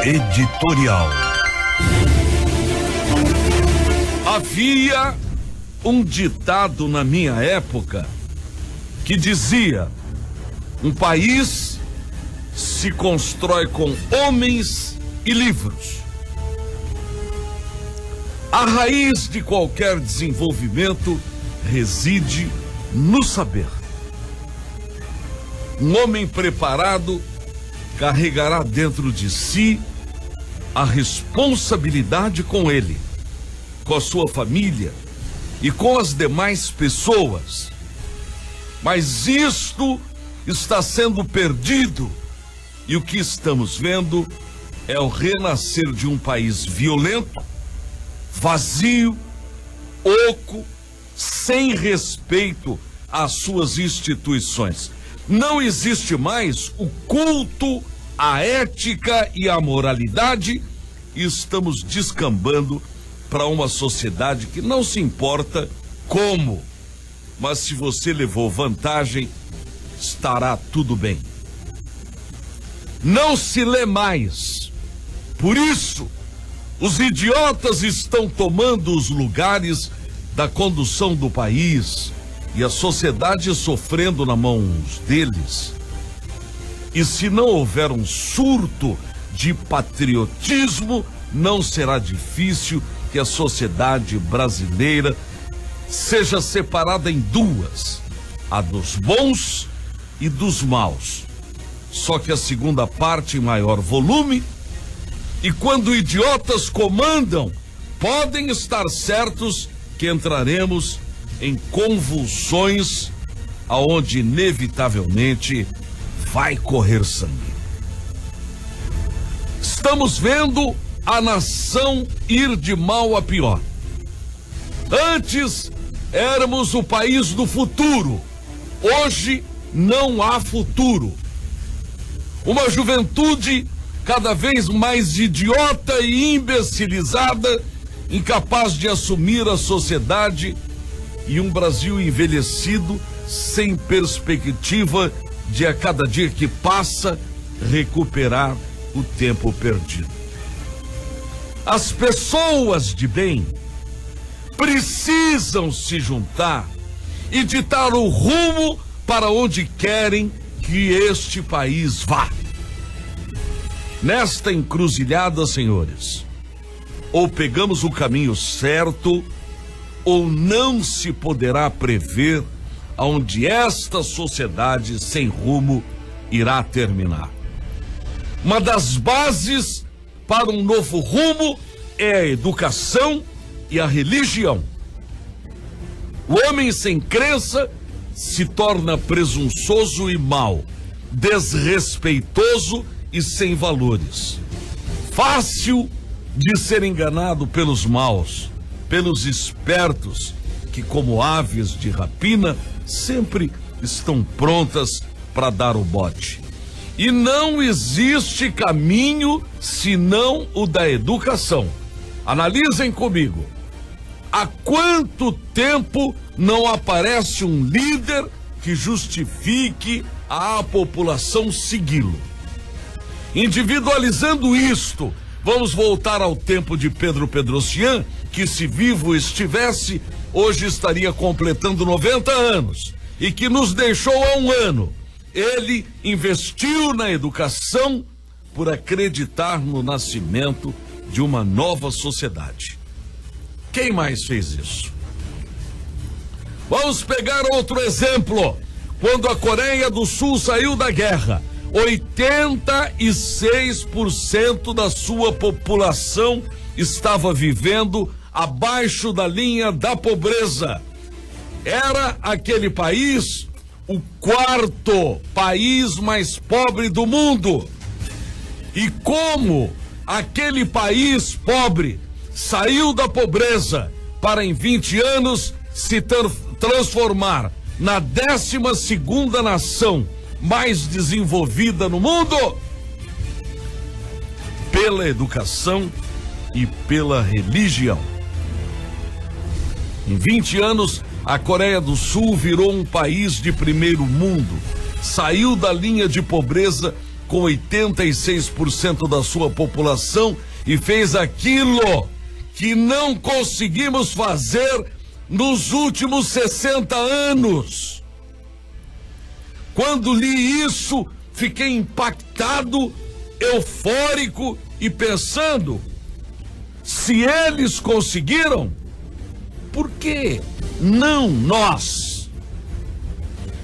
Editorial. Havia um ditado na minha época que dizia: um país se constrói com homens e livros. A raiz de qualquer desenvolvimento reside no saber. Um homem preparado carregará dentro de si a responsabilidade com ele, com a sua família e com as demais pessoas. Mas isto está sendo perdido, e o que estamos vendo é o renascer de um país violento, vazio, oco, sem respeito às suas instituições. Não existe mais o culto, a ética e a moralidade, e estamos descambando para uma sociedade que não se importa como, mas se você levou vantagem, estará tudo bem. Não se lê mais. Por isso, os idiotas estão tomando os lugares da condução do país e a sociedade sofrendo na mão deles. E se não houver um surto de patriotismo, não será difícil que a sociedade brasileira seja separada em duas: a dos bons e dos maus. Só que a segunda parte em maior volume, e quando idiotas comandam, podem estar certos que entraremos em convulsões aonde inevitavelmente vai correr sangue. Estamos vendo a nação ir de mal a pior. Antes éramos o país do futuro. Hoje não há futuro. Uma juventude cada vez mais idiota e imbecilizada, incapaz de assumir a sociedade, e um Brasil envelhecido sem perspectiva de, a cada dia que passa, recuperar o tempo perdido. As pessoas de bem precisam se juntar e ditar o rumo para onde querem que este país vá. Nesta encruzilhada, senhores, ou pegamos o caminho certo, ou não se poderá prever aonde esta sociedade sem rumo irá terminar. Uma das bases para um novo rumo é a educação e a religião. O homem sem crença se torna presunçoso e mau, desrespeitoso e sem valores. Fácil de ser enganado pelos maus, pelos espertos, que como aves de rapina sempre estão prontas para dar o bote. E não existe caminho senão o da educação. Analisem comigo. Há quanto tempo não aparece um líder que justifique a população segui-lo? Individualizando isto, vamos voltar ao tempo de Pedro Pedrocian, que, se vivo estivesse, hoje estaria completando 90 anos, e que nos deixou há um ano. Ele investiu na educação por acreditar no nascimento de uma nova sociedade. Quem mais fez isso? Vamos pegar outro exemplo. Quando a Coreia do Sul saiu da guerra, 86% da sua população estava vivendo abaixo da linha da pobreza. Era aquele país o quarto país mais pobre do mundo. E como aquele país pobre saiu da pobreza para em 20 anos se transformar na 12ª nação mais desenvolvida no mundo? Pela educação e pela religião. Em 20 anos, a Coreia do Sul virou um país de primeiro mundo, saiu da linha de pobreza com 86% da sua população e fez aquilo que não conseguimos fazer nos últimos 60 anos. Quando li isso, fiquei impactado, eufórico e pensando, se eles conseguiram, por que não nós?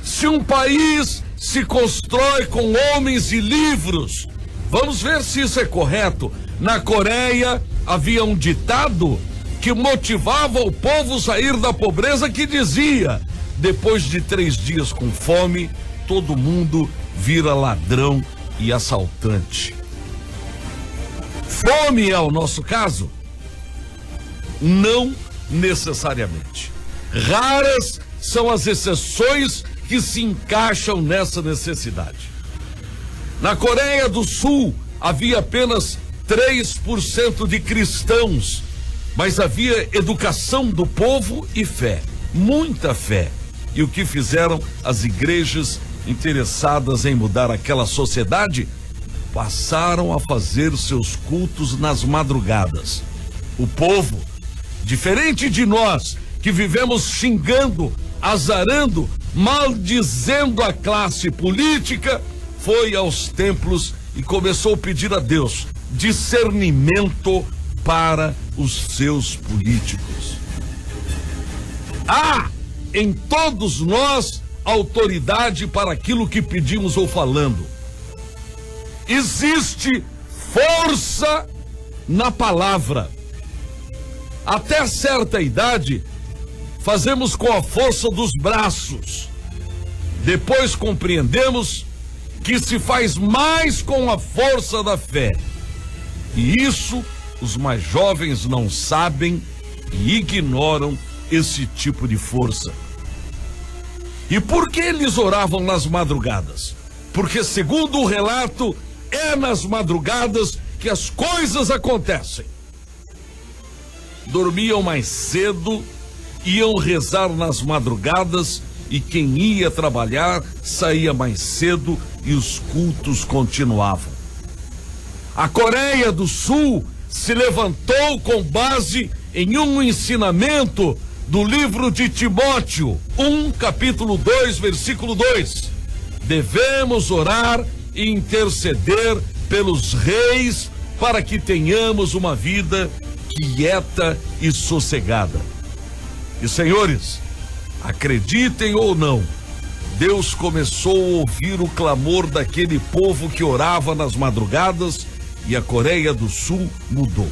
Se um país se constrói com homens e livros, vamos ver se isso é correto. Na Coreia havia um ditado que motivava o povo a sair da pobreza, que dizia: depois de 3 dias com fome, todo mundo vira ladrão e assaltante. Fome é o nosso caso? Não necessariamente. Raras são as exceções que se encaixam nessa necessidade. Na Coreia do Sul havia apenas 3% de cristãos, mas havia educação do povo e fé, muita fé. E o que fizeram as igrejas interessadas em mudar aquela sociedade? Passaram a fazer seus cultos nas madrugadas. O povo, diferente de nós, que vivemos xingando, azarando, maldizendo a classe política, foi aos templos e começou a pedir a Deus discernimento para os seus políticos. Há em todos nós autoridade para aquilo que pedimos ou falando. Existe força na palavra. Até certa idade, fazemos com a força dos braços. Depois compreendemos que se faz mais com a força da fé. E isso os mais jovens não sabem e ignoram esse tipo de força. E por que eles oravam nas madrugadas? Porque, segundo o relato, é nas madrugadas que as coisas acontecem. Dormiam mais cedo, iam rezar nas madrugadas, e quem ia trabalhar saía mais cedo e os cultos continuavam. A Coreia do Sul se levantou com base em um ensinamento do livro de Timóteo, 1, capítulo 2, versículo 2. Devemos orar e interceder pelos reis para que tenhamos uma vida quieta e sossegada. E, senhores, acreditem ou não, Deus começou a ouvir o clamor daquele povo que orava nas madrugadas e a Coreia do Sul mudou.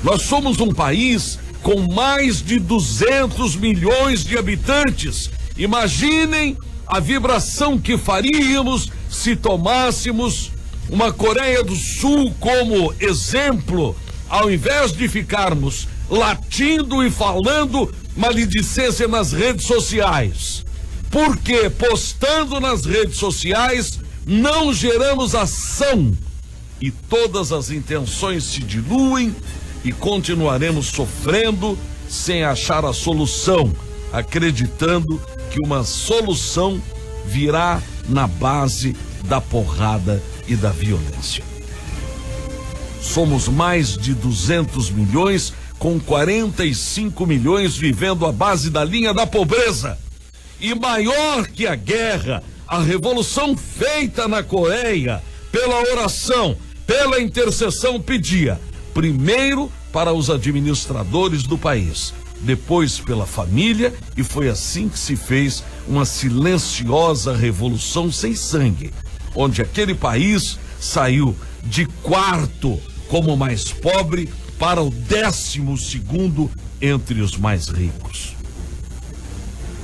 Nós somos um país com mais de 200 milhões de habitantes. Imaginem a vibração que faríamos se tomássemos uma Coreia do Sul como exemplo, ao invés de ficarmos latindo e falando maledicência nas redes sociais. Porque postando nas redes sociais não geramos ação e todas as intenções se diluem e continuaremos sofrendo sem achar a solução, acreditando que uma solução virá na base da porrada e da violência. Somos mais de 200 milhões, com 45 milhões vivendo à base da linha da pobreza. E maior que a guerra, a revolução feita na Coreia, pela oração, pela intercessão, pedia, primeiro para os administradores do país, depois pela família, e foi assim que se fez uma silenciosa revolução sem sangue, onde aquele país saiu de quarto como mais pobre para o 12º entre os mais ricos.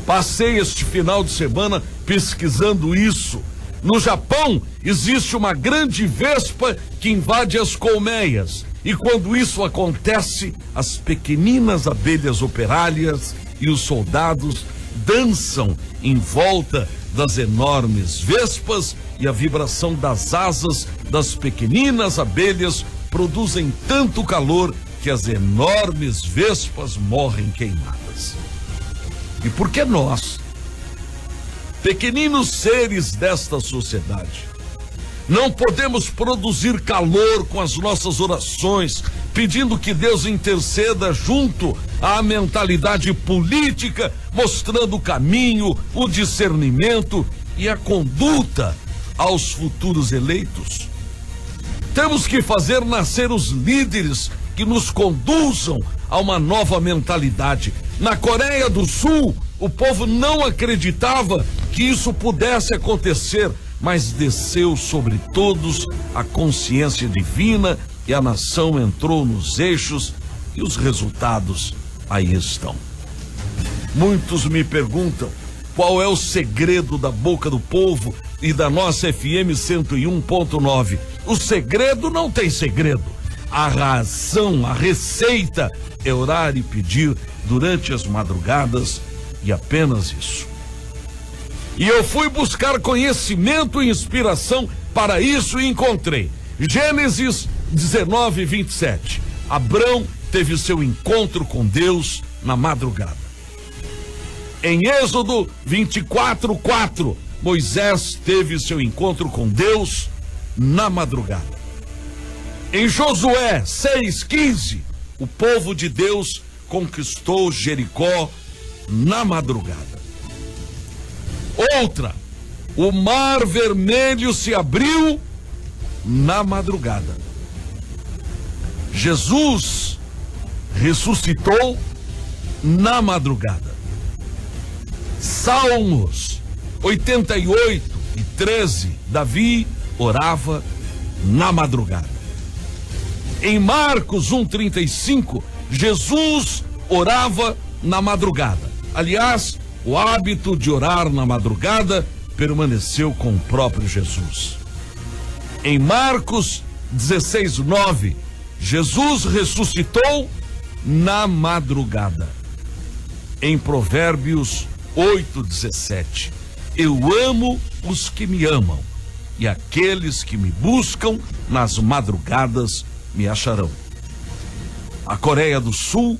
Passei este final de semana pesquisando isso. No Japão existe uma grande vespa que invade as colmeias, e quando isso acontece, as pequeninas abelhas operárias e os soldados dançam em volta das enormes vespas, e a vibração das asas das pequeninas abelhas produzem tanto calor que as enormes vespas morrem queimadas. E por que nós, pequeninos seres desta sociedade, Não podemos produzir calor com as nossas orações, pedindo que Deus interceda junto à mentalidade política, mostrando o caminho, o discernimento e a conduta aos futuros eleitos. Temos que fazer nascer os líderes que nos conduzam a uma nova mentalidade. Na Coreia do Sul, o povo não acreditava que isso pudesse acontecer, mas desceu sobre todos a consciência divina e a nação entrou nos eixos e os resultados aí estão. Muitos me perguntam qual é o segredo da boca do povo e da nossa FM 101.9. O segredo não tem segredo. A razão, a receita é orar e pedir durante as madrugadas e apenas isso. E eu fui buscar conhecimento e inspiração para isso e encontrei. Gênesis 19:27. Abrão teve seu encontro com Deus na madrugada. Em Êxodo 24:4, Moisés teve seu encontro com Deus na madrugada. Em Josué 6:15, o povo de Deus conquistou Jericó na madrugada. Outra, o Mar Vermelho se abriu na madrugada. Jesus ressuscitou na madrugada. Salmos 88:13, Davi orava na madrugada. Em Marcos 1:35, Jesus orava na madrugada. Aliás, o hábito de orar na madrugada permaneceu com o próprio Jesus. Em Marcos 16:9, Jesus ressuscitou na madrugada. Em Provérbios 8:17, eu amo os que me amam, e aqueles que me buscam nas madrugadas me acharão. A Coreia do Sul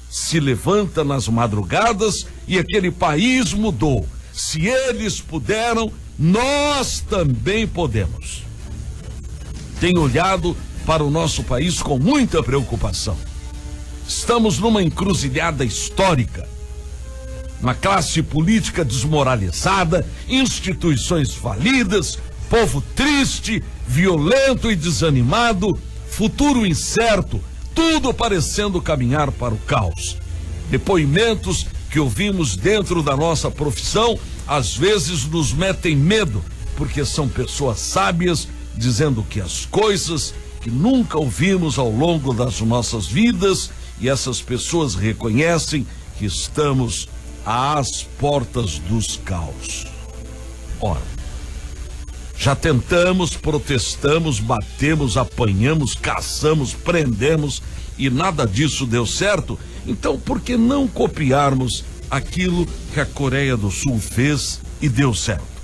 se levanta nas madrugadas e aquele país mudou. Se eles puderam, nós também podemos. Tenho olhado para o nosso país com muita preocupação. Estamos numa encruzilhada histórica. Uma classe política desmoralizada, instituições falidas, povo triste, violento e desanimado, futuro incerto, tudo parecendo caminhar para o caos. Depoimentos que ouvimos dentro da nossa profissão às vezes nos metem medo, porque são pessoas sábias dizendo que as coisas que nunca ouvimos ao longo das nossas vidas, e essas pessoas reconhecem que estamos às portas dos caos. Ora, já tentamos, protestamos, batemos, apanhamos, caçamos, prendemos e nada disso deu certo. Então, por que não copiarmos aquilo que a Coreia do Sul fez e deu certo?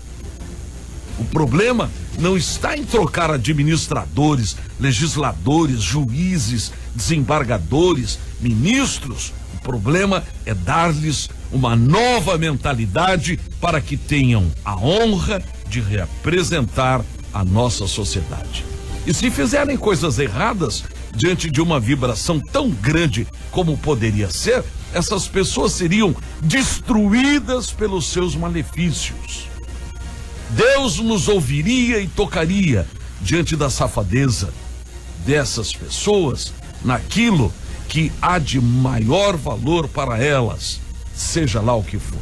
O problema não está em trocar administradores, legisladores, juízes, desembargadores, ministros. O problema é dar-lhes uma nova mentalidade para que tenham a honra de representar a nossa sociedade. E se fizerem coisas erradas, diante de uma vibração tão grande como poderia ser, essas pessoas seriam destruídas pelos seus malefícios. Deus nos ouviria e tocaria diante da safadeza dessas pessoas, naquilo que há de maior valor para elas, seja lá o que for.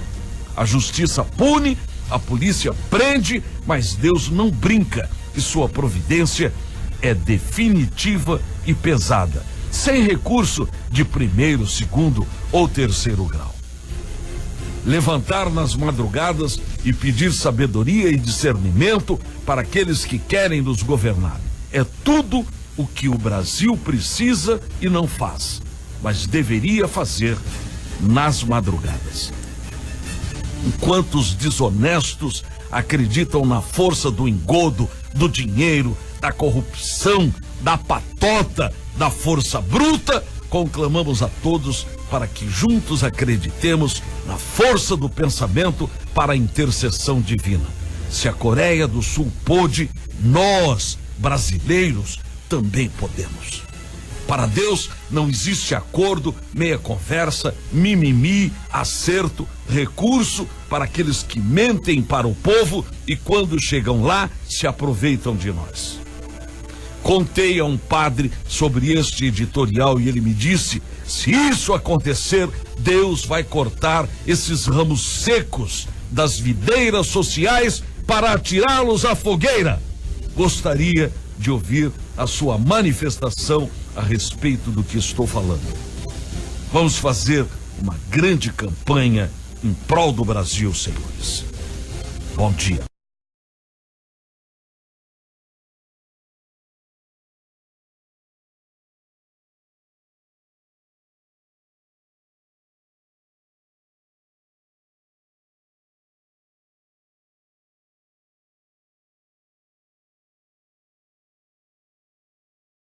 A justiça pune, a polícia prende, mas Deus não brinca e sua providência é definitiva e pesada, sem recurso de primeiro, segundo ou terceiro grau. Levantar nas madrugadas e pedir sabedoria e discernimento para aqueles que querem nos governar é tudo o que o Brasil precisa e não faz, mas deveria fazer nas madrugadas. Enquanto os desonestos acreditam na força do engodo, do dinheiro, da corrupção, da patota, da força bruta, conclamamos a todos para que juntos acreditemos na força do pensamento para a intercessão divina. Se a Coreia do Sul pôde, nós, brasileiros, também podemos. Para Deus não existe acordo, meia conversa, mimimi, acerto, recurso para aqueles que mentem para o povo e quando chegam lá se aproveitam de nós. Contei a um padre sobre este editorial e ele me disse: se isso acontecer, Deus vai cortar esses ramos secos das videiras sociais para atirá-los à fogueira. Gostaria de ouvir a sua manifestação a respeito do que estou falando. Vamos fazer uma grande campanha em prol do Brasil, senhores. Bom dia.